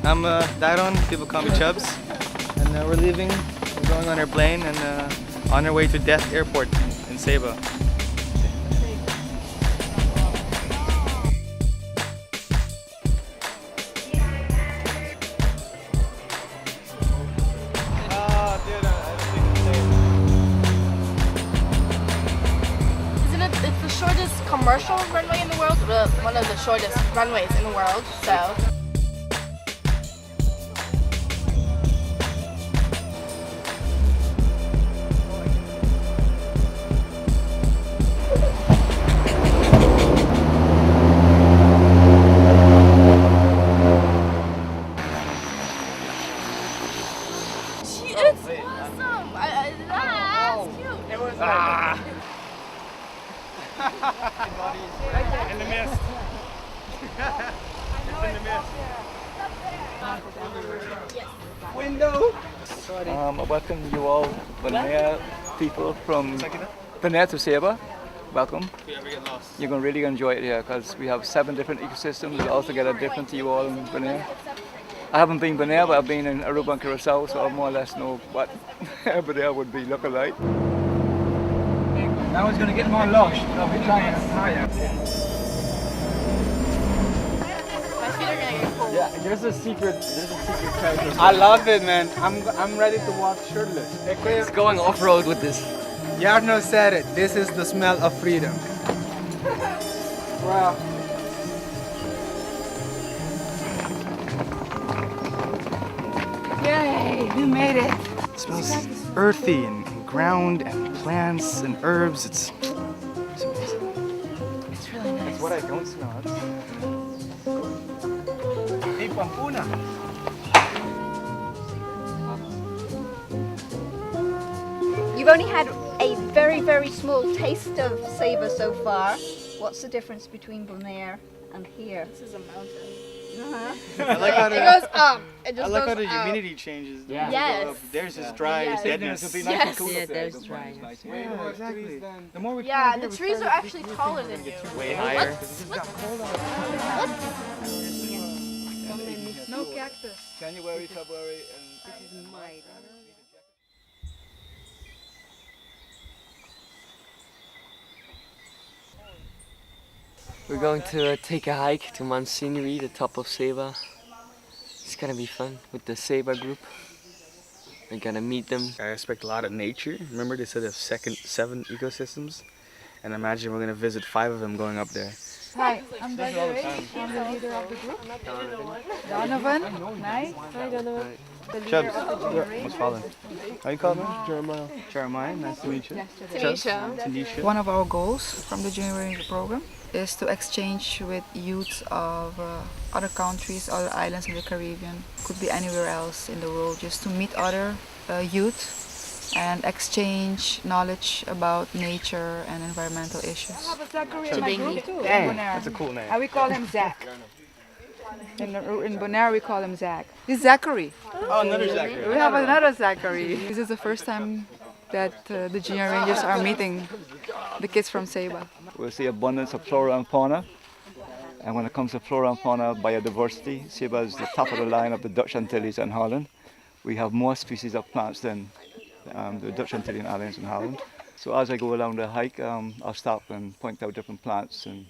I'm Daron, people call me Chubbs, and we're leaving. We're going on our plane and on our way to Death Airport in Saba. It's the shortest commercial runway in the world, one of the shortest runways in the world, so. It's awesome! That's cute! In the mist. It's in the mist. Window. I welcome you all, Bonaire people from Bonaire to Saba. Welcome. If you ever get lost. You're going to really enjoy it here because we have 7 different ecosystems that all together different to you all in Bonaire. I haven't been Bonaire, but I've been in Aruba and Curacao, so I more or less know what Bonaire would be looking like. Now it's going to get more lost. I'll be trying higher. My feet are gonna get cold. Yeah, there's a secret treasure. I love it, man. I'm ready to walk shirtless. It's going off-road with this. Jarno said it. This is the smell of freedom. Wow. Yay, we made it. It smells earthy and ground and plants and herbs. It's amazing. It's really nice. That's what I don't smell. Hey, Pampuna. You've only had a very, very small taste of Saba so far. What's the difference between Bonaire and here? This is a mountain. I like how It goes up. It I just like how goes the up. humidity changes. Yeah. Yes. There's just dry Yes. deadness. It'll be Yes. nice and cool Yeah, up there. there's Don't dry. worry, it's nice. Yeah, exactly. The more we Yeah, come the here, trees are actually taller than you. way higher. No cactus. January, February, and We're going to take a hike to Mount Scenery, the top of Saba. It's gonna be fun with the Saba group. We're gonna meet them. I expect a lot of nature. Remember they said there's 7 ecosystems? And imagine we're going to visit 5 of them going up there. Hi, I'm Desiree. I'm the leader of the group. Donovan. Nice. Hi, Donovan. The leader Chubbs, of the generation. what's falling? How you call me? Jeremiah. Jeremiah, nice to meet you. Tanisha. Tanisha. One of our goals from the Junior Ranger program is to exchange with youths of other countries, other islands in the Caribbean, could be anywhere else in the world, just to meet other youth and exchange knowledge about nature and environmental issues. I have a Zachary To in my being group here. too. Dang, in Bonaire. that's a cool name. And we call him Zach. In Bonaire we call him Zach. He's Zachary. Oh, another Zachary. We have another Zachary. This is the first time that the Junior Rangers are meeting the kids from Saba. we'll see abundance of flora and fauna. And when it comes to flora and fauna biodiversity, Saba is the top of the line of the Dutch Antilles and Holland. We have more species of plants than the Dutch Antillean Islands and Holland. So as I go along the hike, I'll stop and point out different plants and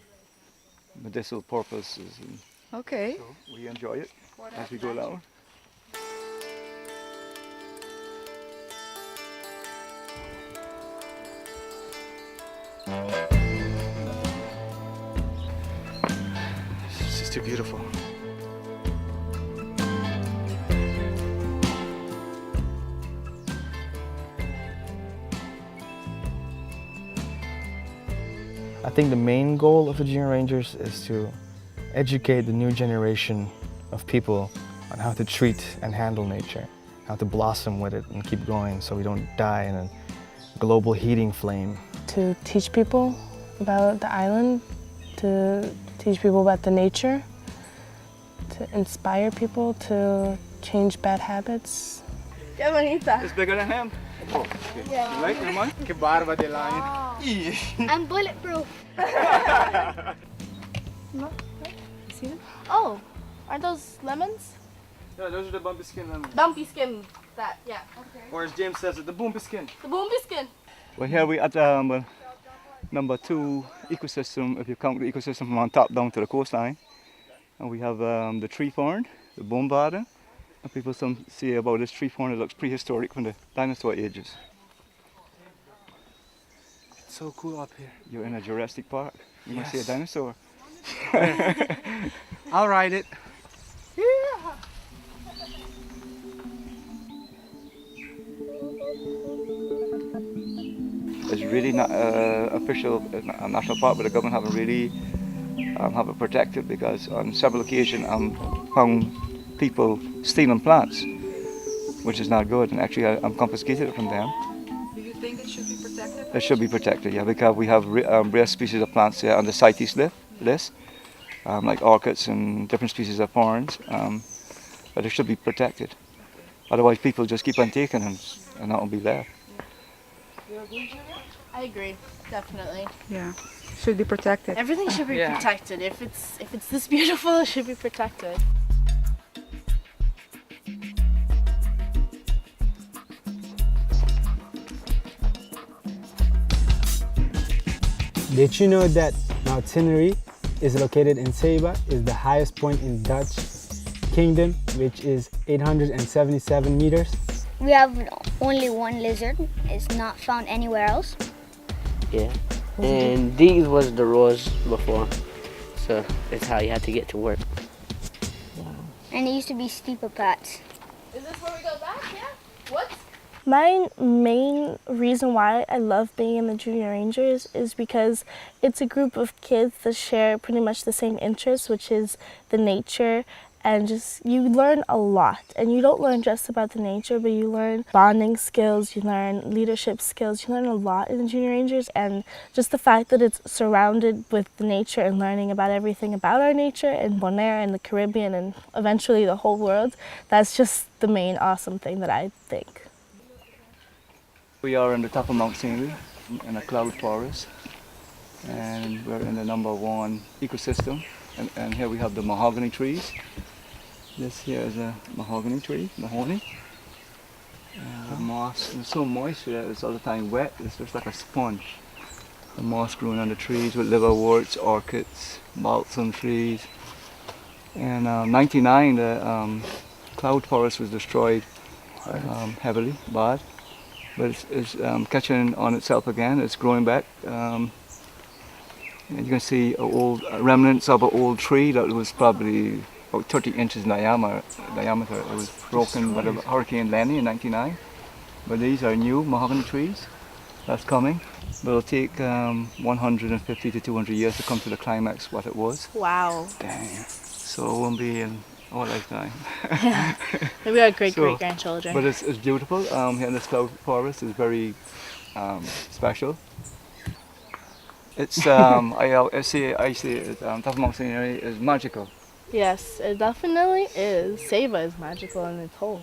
medicinal purposes. And Okay. we enjoy it as we go along. It's just too beautiful. I think the main goal of the Junior Rangers is to educate the new generation of people on how to treat and handle nature, how to blossom with it and keep going so we don't die in a global heating flame. To teach people about the island, to teach people about the nature, to inspire people to change bad habits. Qué bonita. It's bigger than him. Yeah. Right, Ramon? Que barba de lion. I'm bulletproof. No? See them? Oh, aren't those lemons? Yeah, those are the bumpy skin lemons. Bumpy skin, that, yeah. Or as James says it, the boomby skin. The bumpy skin. Well, here we at number 2 ecosystem, if you count the ecosystem from on top down to the coastline. And we have the tree fern, the boombaden. And people say about this tree fern, it looks prehistoric from the dinosaur ages. It's so cool up here. You're in a Jurassic Park. You must see a Yes. dinosaur. I'll ride it. It's really not official national park, but the government haven't really have it protected because on several occasions found people stealing plants, which is not good, and actually I'm confiscated it from them. Do you think it should be protected? It should be protected, yeah, because we have rare species of plants here on the CITES list, like orchids and different species of ferns, but it should be protected. Otherwise people just keep on taking them and that will be left. I agree, definitely. Yeah, should be protected. Everything should be protected. If it's this beautiful, it should be protected. Did you know that Mount Tenerife is located in Saba, is the highest point in Dutch Kingdom, which is 877 meters? We have only one lizard. It's not found anywhere else. Yeah, and these was the roads before, so it's how you had to get to work. And it used to be steeper paths. Is this where we go back? Yeah? What? My main reason why I love being in the Junior Rangers is because it's a group of kids that share pretty much the same interests, which is the nature, and just you learn a lot. And you don't learn just about the nature, but you learn bonding skills, you learn leadership skills, you learn a lot in the Junior Rangers, and just the fact that it's surrounded with the nature and learning about everything about our nature in Bonaire and the Caribbean and eventually the whole world, that's just the main awesome thing that I think. We are on the top of Mount St. in a cloud forest, and we're in the #1 ecosystem, and here we have the mahogany trees. This here is a mahogany tree, mahogany. The moss, it's so moist here, it's all the time wet, it's just like a sponge. The moss growing on the trees with liverworts, orchids, balsam trees. And 99, the cloud forest was destroyed heavily, bad. But it's catching on itself again, it's growing back. And you can see old remnants of an old tree that was probably about 30 inches in diameter. It was broken by the Hurricane Lenny in 99. But these are new mahogany trees that's coming. But it'll take 150 to 200 years to come to the climax what it was. Wow. Dang. So it won't be in our lifetime. Yeah. Maybe our great-great-grandchildren. But it's beautiful. Here in this cloud forest is very special. It's I say it, top of Mount St. is magical. Yes, it definitely is. Saba is magical in its whole.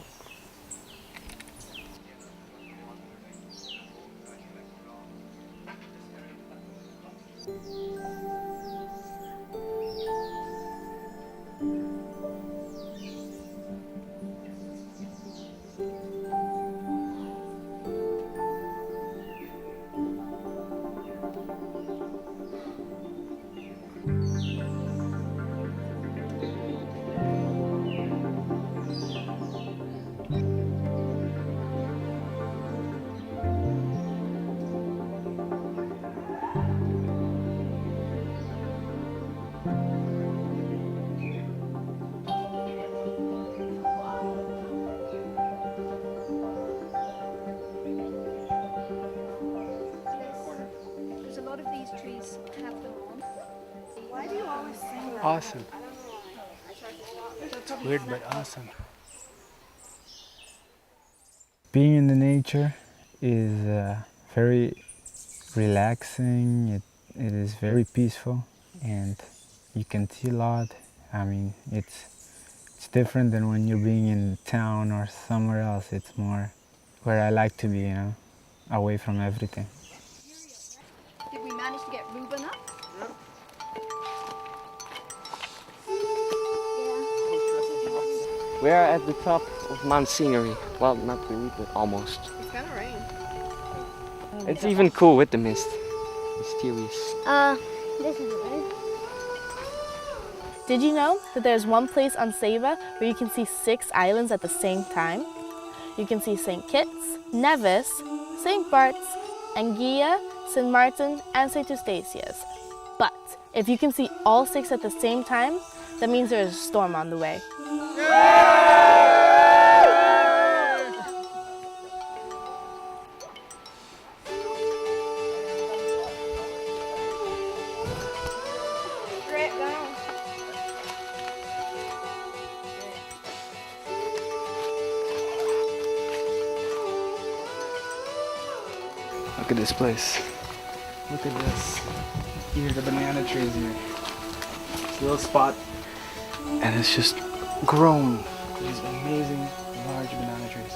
There's a lot of these trees have them on. Why do you always sing that? Awesome. It's weird but awesome. Being in the nature is very relaxing. It is very peaceful, and you can see a lot. I mean, it's different than when you're being in town or somewhere else. It's more where I like to be, you know, away from everything. Did we manage to get Ruben up? We are at the top of Mount Scenery. Well, not really, but almost. It's gonna rain. It's even cool with the mist. Mysterious. This is it. Did you know that there's one place on Saba where you can see 6 islands at the same time? You can see St. Kitts, Nevis, St. Bart's, Anguilla, St. Martin, and St. Eustatius. But if you can see all 6 at the same time, that means there is a storm on the way. Look at this place. Look at this. Here's the banana trees here. This little spot. And it's just grown. These amazing large banana trees.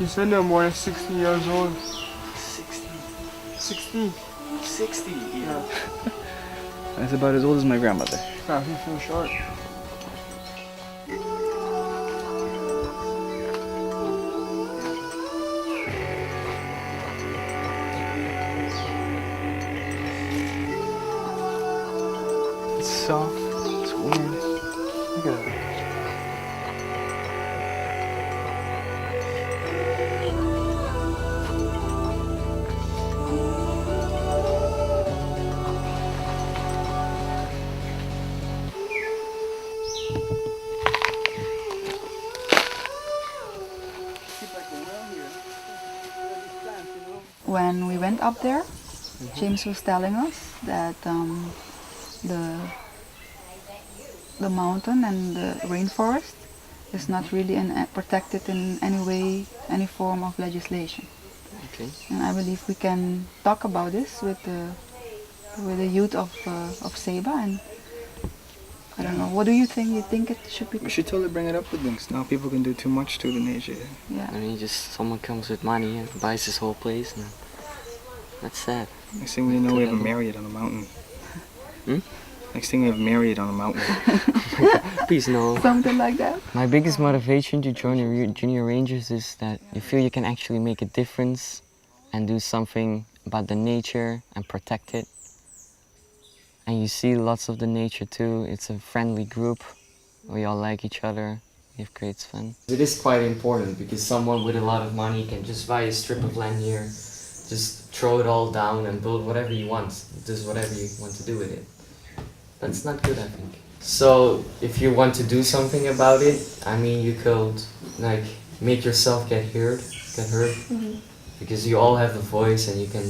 You said no more than 60 years old. 60. 60. 60. Yeah. That's about as old as my grandmother. Nah, you feel short. It's soft. It's weird. Look at that. When we went up there, James was telling us that the mountain and the rainforest is not really protected in any way, any form of legislation. Okay. And I believe we can talk about this with the youth of Saba. And I don't know. What do you think? You think it should be? We should totally bring it up with them. 'Cause now people can do too much to the nature. Yeah. I mean, just someone comes with money and buys this whole place, and that's sad. Next thing we know, we have a Marriott on a mountain. Hmm? Next thing we have a Marriott on a mountain. Please no. Something like that. My biggest motivation to join the Junior Rangers is that you feel you can actually make a difference and do something about the nature and protect it. And you see lots of the nature too. It's a friendly group. We all like each other. We have great fun. It is quite important because someone with a lot of money can just buy a strip of land here, just throw it all down and build whatever you want. Just whatever you want to do with it. That's not good, I think. So if you want to do something about it, I mean, you could like make yourself get heard, because you all have a voice and you can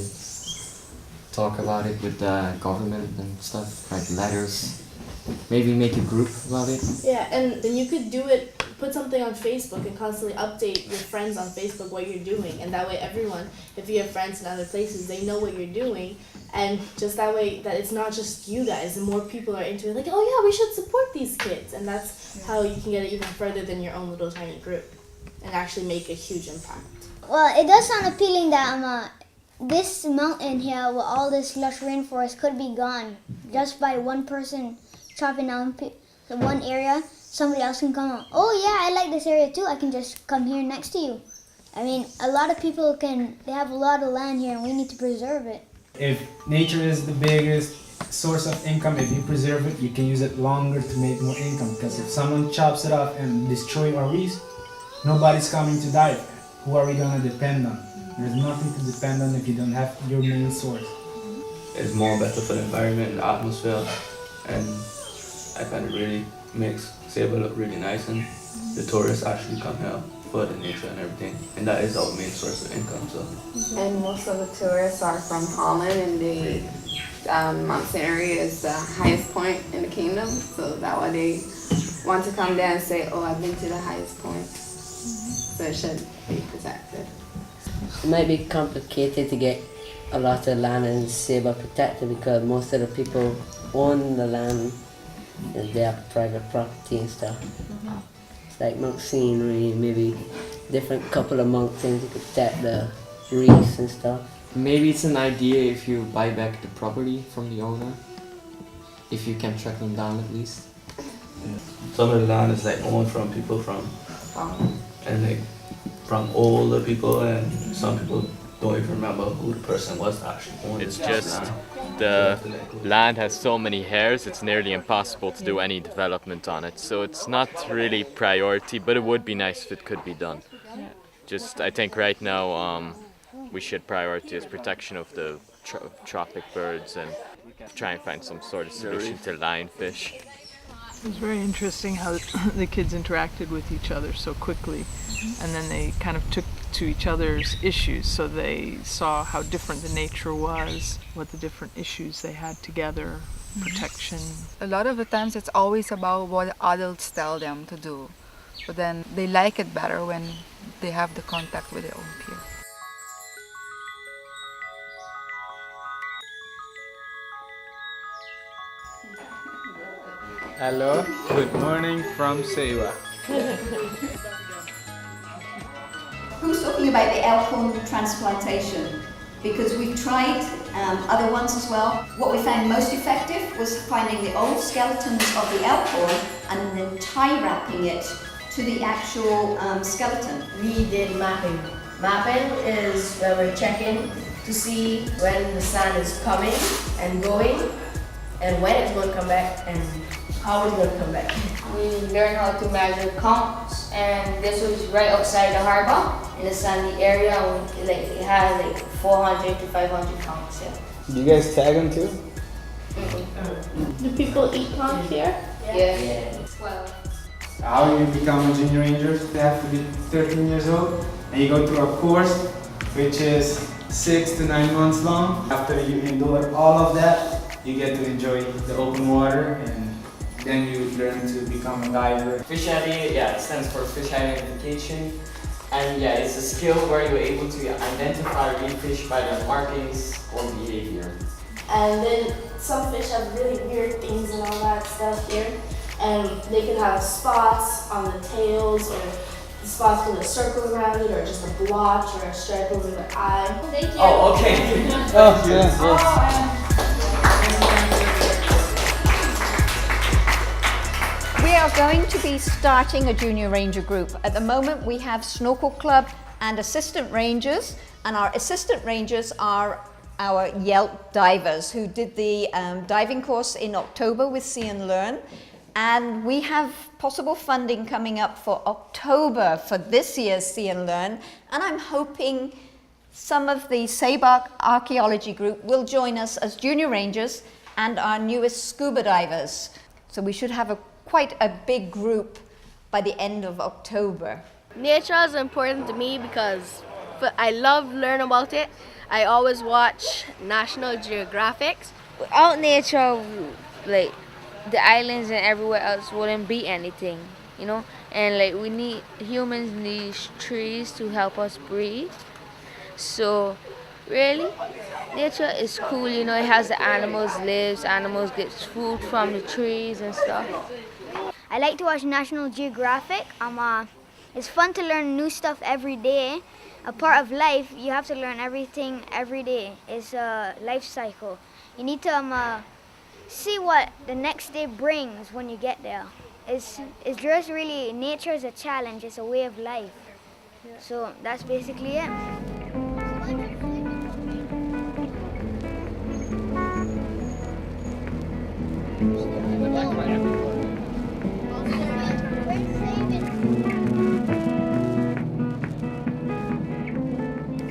talk about it with the government and stuff, write letters, maybe make a group about it. Yeah, and then you could do it, put something on Facebook and constantly update your friends on Facebook what you're doing, and that way everyone, if you have friends in other places, they know what you're doing, and just that way that it's not just you guys, and more people are into it, like, oh yeah, we should support these kids, and that's how you can get it even further than your own little tiny group, and actually make a huge impact. Well, it does sound appealing that this mountain here with all this lush rainforest could be gone just by one person chopping down one area. Somebody else can come on. Oh yeah, I like this area too. I can just come here next to you. I mean, a lot of people they have a lot of land here and we need to preserve it. If nature is the biggest source of income, if you preserve it, you can use it longer to make more income. Because if someone chops it off and destroys our reefs, nobody's coming to die. Who are we gonna depend on? There's nothing to depend on if you don't have your main source. It's more better for the environment and the atmosphere, and I find it really makes Saba look really nice, and the tourists actually come here for the nature and everything, and that is our main source of income. So. And most of the tourists are from Holland, and the Mount Scenery is the highest point in the kingdom, so that why they want to come there and say, oh, I've been to the highest point. So it should be protected. It might be complicated to get a lot of land in Saba protected because most of the people own the land and they have private property and stuff. It's like Mount Scenery, maybe different couple of mountains to protect the reefs and stuff. Maybe it's an idea if you buy back the property from the owner, if you can track them down at least. Some of the land is like owned from people from, and like from older people, and some people don't even remember who the person was that actually owned it. It's just the land has so many hairs, it's nearly impossible to do any development on it. So it's not really priority, but it would be nice if it could be done. Just, I think right now we should prioritize protection of the tropic birds and try and find some sort of solution to lionfish. It was very interesting how the kids interacted with each other so quickly, and then they kind of took to each other's issues, so they saw how different the nature was, what the different issues they had together, protection. A lot of the times it's always about what adults tell them to do, but then they like it better when they have the contact with their own peers. Hello, good morning from Saba. Who's talking about the elkhorn transplantation? Because we've tried other ones as well. What we found most effective was finding the old skeletons of the elkhorn and then tie wrapping it to the actual skeleton. We did mapping. Mapping is where we're checking to see when the sand is coming and going, and when it's going to come back and how it's going to come back. We learned how to measure counts, and this was right outside the harbor in the sandy area. It had like 400 to 500 counts. Yeah. Do you guys tag them too? Do people eat conch here? Yeah. Well, How you become a junior ranger? You have to be 13 years old, and you go through a course which is 6 to 9 months long. After you endure all of that, you get to enjoy the open water, and then you learn to become a diver. Fish ID, yeah, it stands for fish identification. And yeah, it's a skill where you're able to identify reef fish by their markings or behavior. And then some fish have really weird things and all that stuff here. And they can have spots on the tails, or spots with a circle around it, or just a blotch or a stripe over the eye. Thank you. Oh, okay. Oh, yes. We are going to be starting a junior ranger group. At the moment we have snorkel club and assistant rangers, and our assistant rangers are our Yelp divers who did the diving course in October with See and Learn. And we have possible funding coming up for October for this year's See and Learn, and I'm hoping some of the Saba archaeology group will join us as junior rangers and our newest scuba divers. So we should have quite a big group by the end of October. Nature is important to me because I love learning about it. I always watch National Geographic. Without nature, like the islands and everywhere else wouldn't be anything, you know? And like humans need trees to help us breathe. So really, nature is cool, you know, it has the animals get food from the trees and stuff. I like to watch National Geographic. It's fun to learn new stuff every day. A part of life, you have to learn everything every day. It's a life cycle. You need to see what the next day brings when you get there. It's just really, nature is a challenge, it's a way of life. So that's basically it.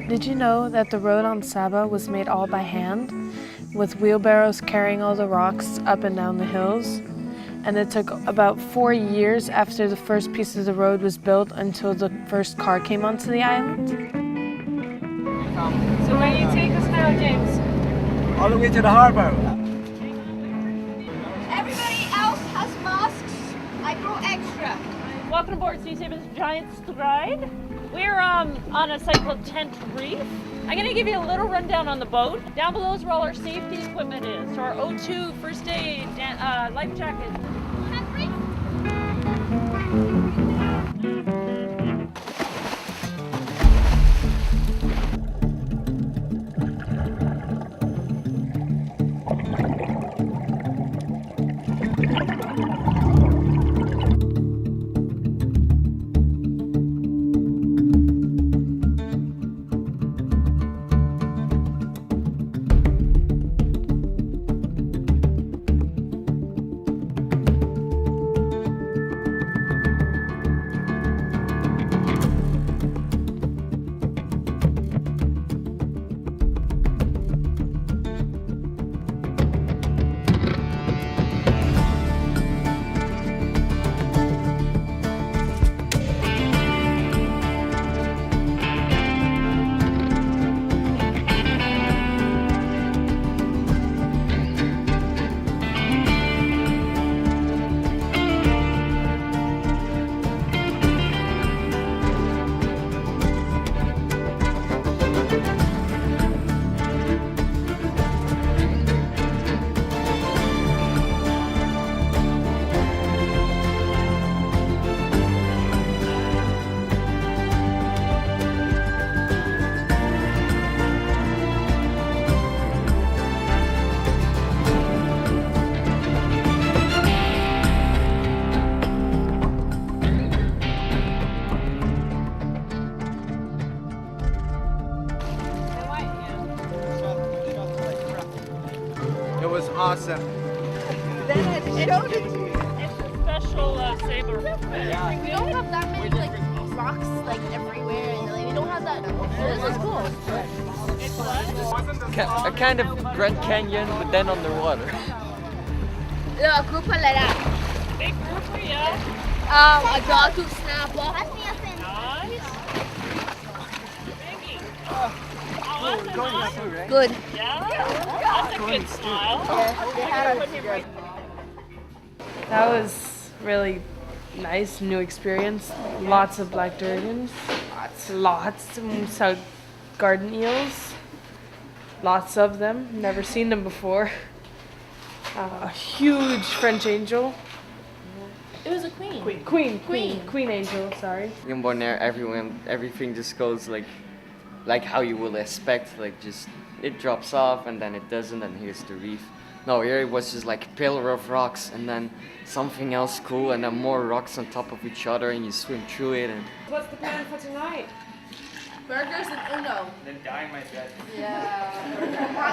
Did you know that the road on Saba was made all by hand, with wheelbarrows carrying all the rocks up and down the hills? And it took about 4 years after the first piece of the road was built until the first car came onto the island. So where do you take us now, James? All the way to the harbor. Everybody else has masks. I brought extra. Welcome aboard Sea Saba's Giant Stride. We're on a site called Tent Reef. I'm going to give you a little rundown on the boat. Down below is where all our safety equipment is. So our O2, first aid, life jacket. was awesome. Then I showed it to you. It's a special Saba. We don't have that many like rocks like everywhere, and like, we don't have that. This is cool. It's what? A kind of Grand Canyon, but then underwater. A group like that. Big grouper, yeah. A dog to snap off. Nice. Good. Yeah, that's a good smile. That was really nice, new experience. Lots of black durgans, lots. Saw garden eels, lots of them. Never seen them before. A huge French angel. It was a queen. Queen angel. Sorry. In Bonaire, everything just goes like how you will expect. Like just it drops off and then it doesn't, and here's the reef. No, here it was just like a pillar of rocks and then something else cool and then more rocks on top of each other and you swim through it. And What's the plan for tonight? Burgers and Uno. Then dyeing my bed. Yeah.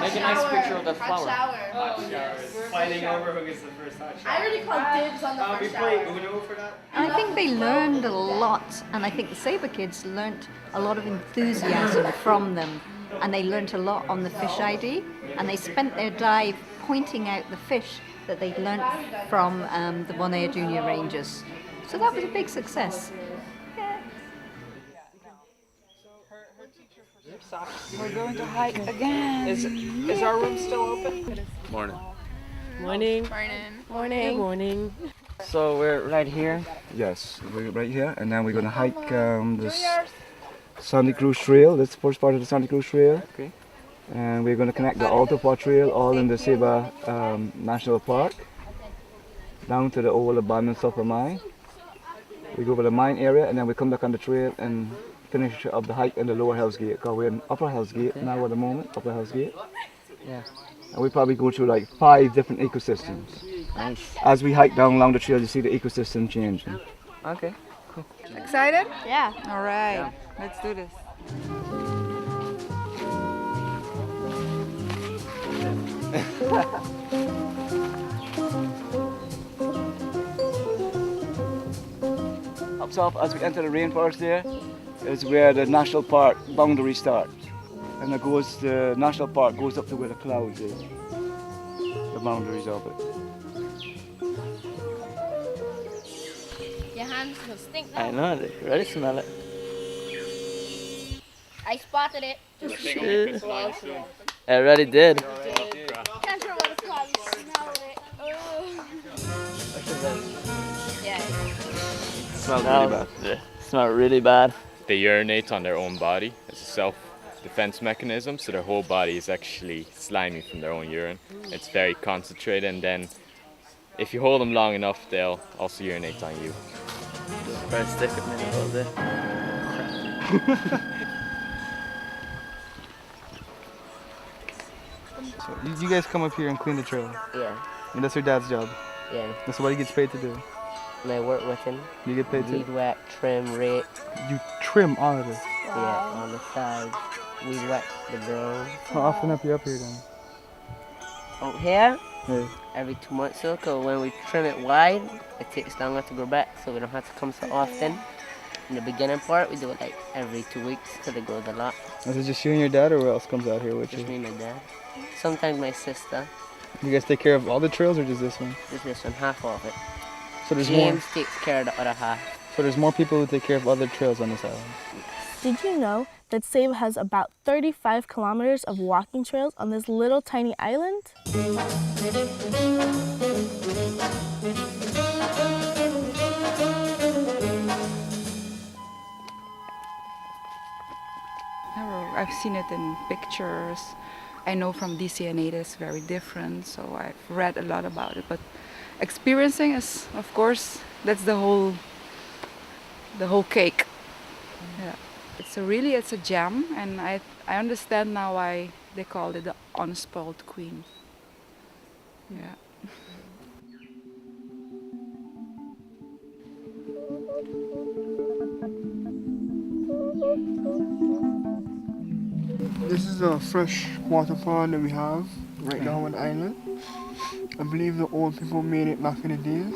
make a nice picture of that flower. Hot showers. Fighting over who gets the first hot shower. I already called dibs on the We first play shower. Uno for that. I think they learned a lot, and I think the Saba kids learnt a lot of enthusiasm from them, and they learnt a lot on the fish ID, and they spent their dive pointing out the fish that they'd learnt from the Bonaire Junior Rangers. So that was a big success. We're going to hike again. Is our room still open? Morning. Morning. Morning. Good morning. So we're right here. Yes, we're right here, and then we're going to hike this Santa Cruz Trail. That's the first part of the Santa Cruz Trail. Okay. And we're going to connect the Alto Trail all in the Saba National Park down to the old abandoned sulfur mine. We go over the mine area, and then we come back on the trail and finish up the hike in the lower Hell's Gate, because we're in upper Hell's Gate now at the moment, upper Hell's Gate. Yeah. And we probably go through like 5 different ecosystems. Nice. As we hike down along the trail, you see the ecosystem changing. Okay. Cool. Excited? Yeah. All right. Let's do this. Up top, as we enter the rainforest there, is where the national park boundary starts. And it goes, the national park goes up to where the clouds is, the boundaries of it. Your hands will stink now. I know, they already smell it. I spotted it. Shit. I already did. Can't sure what it's called. You smelled it. Yeah. Smells really bad. Yeah, smell really bad. They urinate on their own body as a self-defense mechanism, so their whole body is actually slimy from their own urine. It's very concentrated, and then if you hold them long enough, they'll also urinate on you. Try to stick with me a little bit. So you guys come up here and clean the trail. Yeah. And that's your dad's job. Yeah. That's what he gets paid to do. And I work with him. You get paid Weed to? whack, trim, rake. You trim all of this. Yeah, on the sides. Weed whack the ground. How often up you up here then? Out here? Yeah. Every 2 months so, because when we trim it wide, it takes longer to grow back, so we don't have to come so often. In the beginning part, we do it like every 2 weeks, because it grows a lot. Is it just you and your dad, or who else comes out here with Just you? me and my dad. Sometimes my sister. You guys take care of all the trails, or just this one? Just this one, half of it. So there's James more. takes care of the other half. So there's more people who take care of other trails on this island. Did you know that Saba has about 35 kilometers of walking trails on this little tiny island? I've seen it in pictures. I know from DCNA it is very different, so I've read a lot about it. But experiencing is, of course, that's the whole cake. Yeah, it's a gem, and I understand now why they call it the unspoiled queen. Yeah. This is a fresh water pond that we have. right now on the island. I believe the old people made it back in the days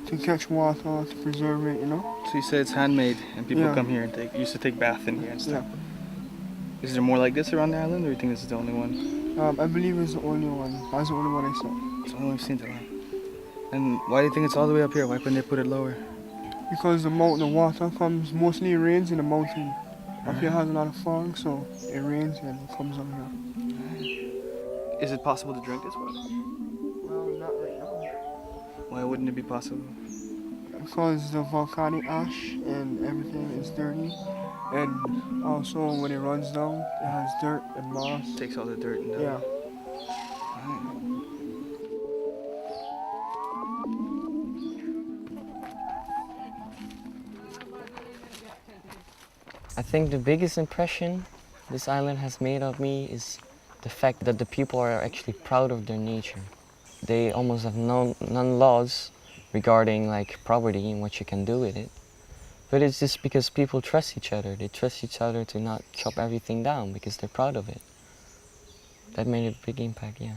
to catch water, to preserve it, you know. So you said it's handmade and people Yeah. come here and used to take bath in here and stuff. Yeah. Is there more like this around the island, or do you think this is the only one? I believe it's the only one. That's the only one I saw. It's the only one we've seen till now. And why do you think it's all the way up here? Why couldn't they put it lower? Because the water comes, mostly it rains in the mountain. Up here has a lot of fog, so it rains and it comes on here. Is it possible to drink this water? Well, not right now. Why wouldn't it be possible? Because the volcanic ash and everything is dirty. And also when it runs down, it has dirt and moss. Takes all the dirt and Yeah. I think the biggest impression this island has made of me is the fact that the people are actually proud of their nature. They almost have none laws regarding like property and what you can do with it. But it's just because people trust each other. They trust each other to not chop everything down because they're proud of it. That made a big impact, yeah.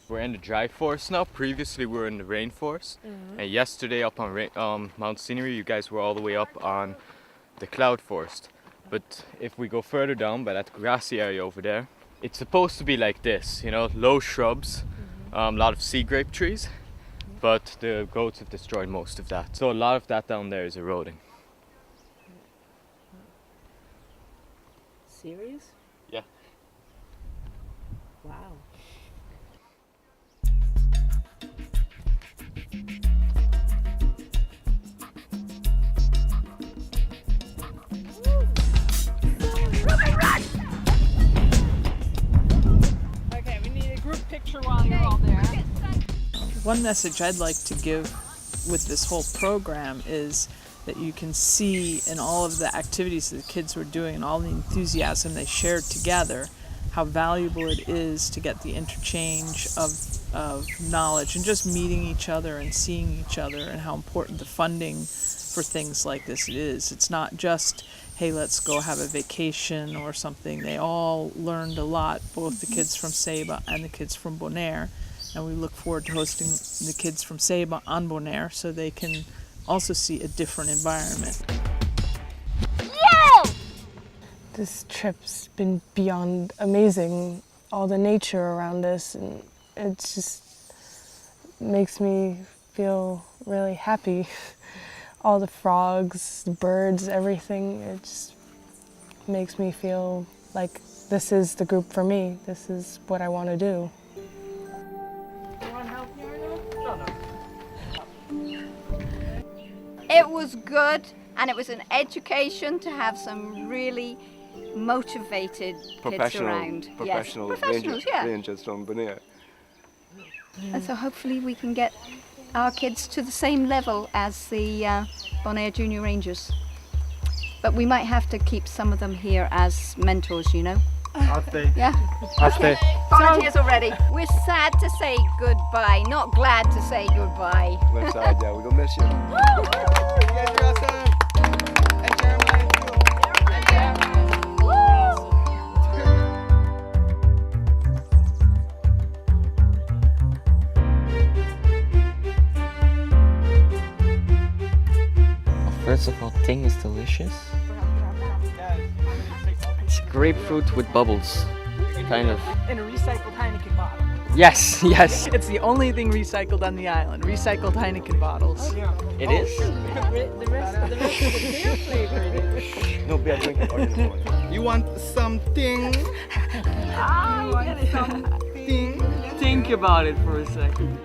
We're in the dry forest now. Previously we were in the rainforest. And yesterday up on Mount Scenery, you guys were all the way up on the cloud forest. But if we go further down by that grassy area over there, it's supposed to be like this, you know, low shrubs, a lot of sea grape trees, but the goats have destroyed most of that. So a lot of that down there is eroding. Serious? Yeah. Wow. Okay, we need a group picture while you're all there. One message I'd like to give with this whole program is that you can see in all of the activities that the kids were doing and all the enthusiasm they shared together, how valuable it is to get the interchange of knowledge and just meeting each other and seeing each other, and how important the funding for things like this is. It's not just, hey, let's go have a vacation or something. They all learned a lot, both the kids from Saba and the kids from Bonaire, and we look forward to hosting the kids from Saba on Bonaire so they can also see a different environment. Yo! This trip's been beyond amazing. All the nature around us, and it just makes me feel really happy. All the frogs, the birds, everything, it just makes me feel like this is the group for me. This is what I want to do. It was good, and it was an education to have some really motivated kids around. Professionals, rangers from Bonaire. And so hopefully we can get our kids to the same level as the Bonaire Junior Rangers. But we might have to keep some of them here as mentors, you know. I'll stay. Yeah. I'll stay. Volunteers already. We're sad to say goodbye, not glad to say goodbye. We're sad, yeah, we're gonna miss you. First of all, thing is delicious. It's grapefruit with bubbles, kind of. In a recycled Heineken bottle. Yes, yes. It's the only thing recycled on the island, recycled Heineken bottles. It is? The rest of the beer flavor it is. No beer drinking. You want something? Think about it for a second.